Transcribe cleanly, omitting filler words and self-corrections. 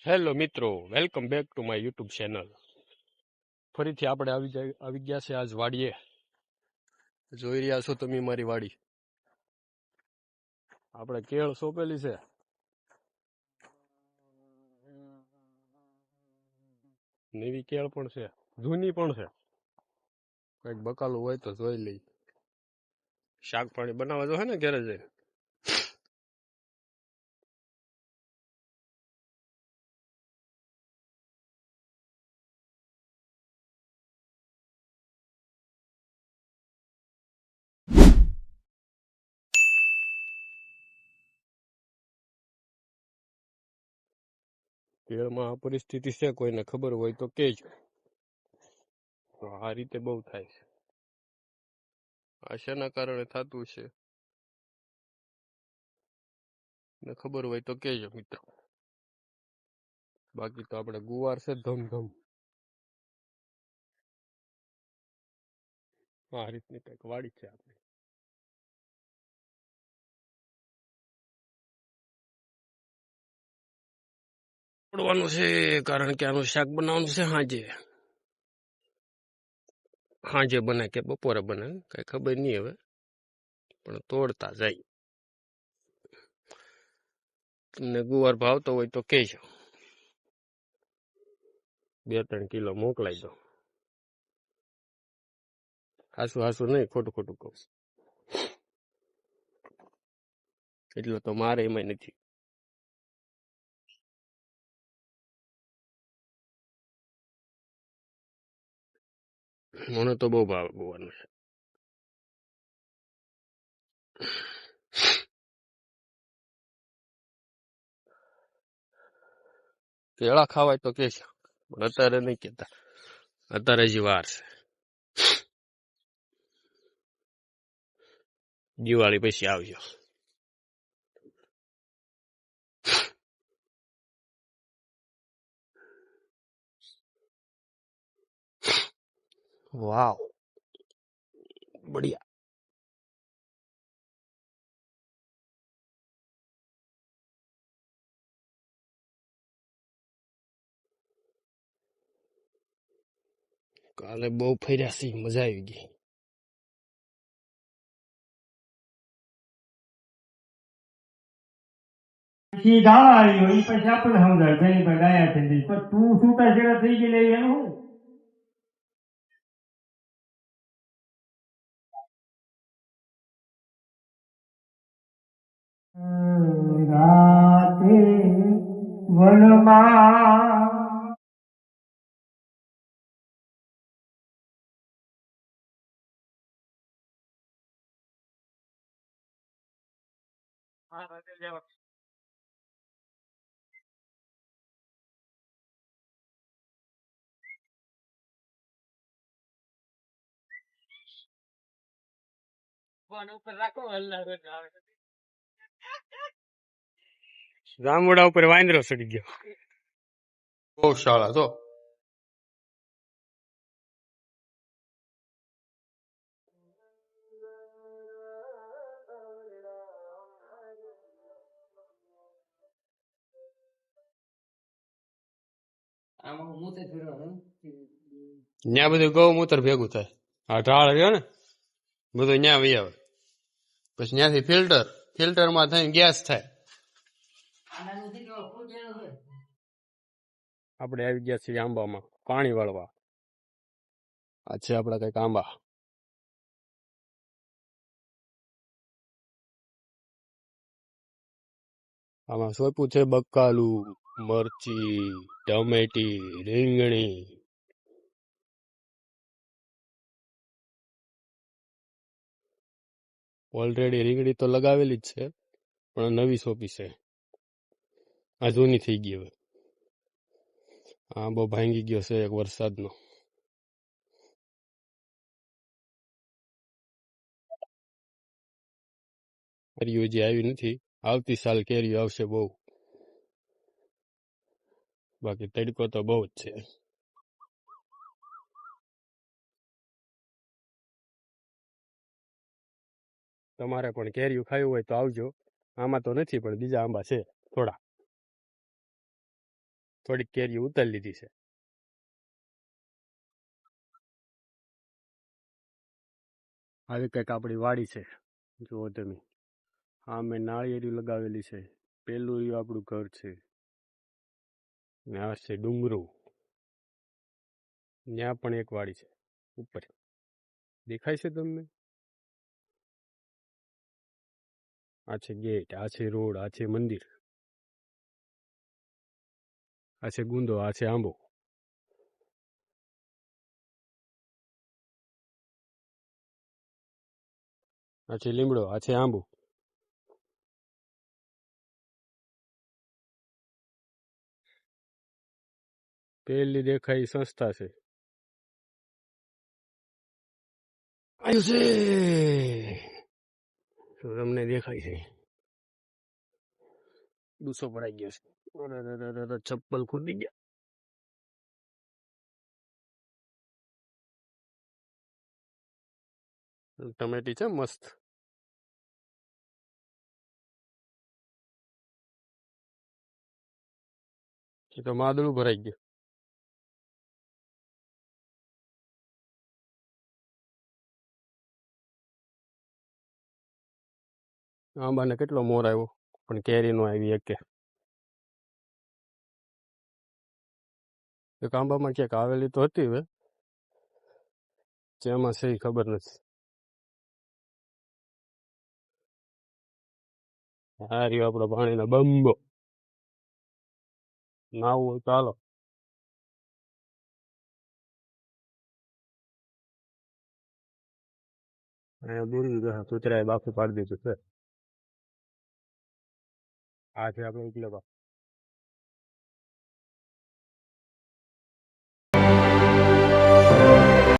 Hello મિત્રો, welcome back to my YouTube channel. ફરીથી આપણે આવી ગયા છે આજ વાડીએ. જોઈ રહ્યા છો તમે મારી વાડી. આપણે કેળ સોંપેલી છે. નવી કેળ પણ છે, જૂની પણ છે. કંઈક બકાલું હોય તો જોઈ લઈ. શાક પાણી બનાવવા જો હે ને ઘરે જઈને. કેળમાં આ પરિસ્થિતિ છે, કોઈને ખબર હોય તો કહેજો. તો આ રીતે બહુ થાય છે. આ શેના કારણે થતું છે ને ખબર હોય તો કહેજો મિત્રો. બાકી તો આપણે ગુવાર છે ધમધમ. આ રીતની કંઈક વાડી છે આપણે. તોડવાનું છે કારણ કે આનું શાક બનાવવાનું છે સાંજે. સાંજે બને કે બપોરે બને કઈ ખબર નહીં હવે, પણ તોડતા જાય. તમને ગુવાર ભાવતો હોય તો કહેજો, 2-3 કિલો મોકલાઈ દો. હાસું હાસું નહીં, ખોટું ખોટું કહું. એટલો તો મારે એમાં નથી. મને તો બહુ ભાવે ગુવારનું છે. કેળા ખાવાય તો કહેજો, પણ અત્યારે નહીં કહેતા. અત્યારે હજી વાર છે. દિવાળી પછી આવજો. વાવ, બઢિયા. કાલે બહુ ફર્યા છે, મજા આવી ગઈ. ગાળા આવી હોય એ પછી આપણને સમજાય ઘણી પર ગાયા છે પણ તું છૂટા છેડા થઈ ગયેલા એનું રાતે વનમાં જામુડા ઉપર વાંદરો ચડી ગયો. ગૌશાળા તો ત્યાં બધું ગૌમૂત્ર ભેગું થાય. આ ઢાળ રહ્યો ને બધું ત્યાં વહી આવે. પછી ત્યાંથી ફિલ્ટરમાં થઈને ગેસ થાય. આપણે આવી ગયા છીએ આંબામાં પાણી વાળવા. આ છે આપડા કઈક આંબા. આમાં સોંપ્યું છે બકાલું, મરચી, ટમેટી, રીંગણી. ઓલરેડી રીંગણી તો લગાવેલી જ છે, પણ નવી સોંપી છે. આ જૂની થઈ ગઈ હવે. આંબો ભાંગી ગયો છે એક વરસાદનો. કેરીઓ હજી આવી નથી. આવતી સાલ કેરીઓ આવશે બહુ. બાકી તડકો તો બહુ જ છે. તમારે પણ કેરીઓ ખાવી હોય તો આવજો. આમાં તો નથી, પણ બીજા આંબા છે થોડા. થોડીક કેરી ઉતારી લીધી છે. આવી કંઈક આપણી વાડી છે, જુઓ તમે. હા, મેં નાળિયેરી લગાવેલી છે. પેલું રહ્યું આપણું ઘર છે ને આ છે ડુંગરો. ત્યાં પણ એક વાડી છે ઉપર, દેખાય છે તમને? આ છે ગેટ, આ છે રોડ, આ છે મંદિર, આ છે ગુંદો, આ છે આંબો. આ છે લીમડો, આ છે આંબો. પેલી દેખાય સંસ્થા છે. આવ્યું છે, શું તમને દેખાય છે? દૂસો ભરાઈ ગયો છે. અરે, ચપ્પલ ખુદી ગયા. ટમેટી છે મસ્ત. એ તો માદળું ભરાઈ ગયું. આંબાને કેટલો મોર આવ્યો પણ કેરી નો આવી એક આંબામાં ક્યાંક આવેલી તો હતી, હવે જેમાં છે એ ખબર નથી. આ રહ્યો આપણો પાણીનો બંબો. નાવું હોય ચાલો. અહીંયા દૂરી ગયા કૂતરાએ બાફી પાડી દીધું છે. આ છે આપણે એટલે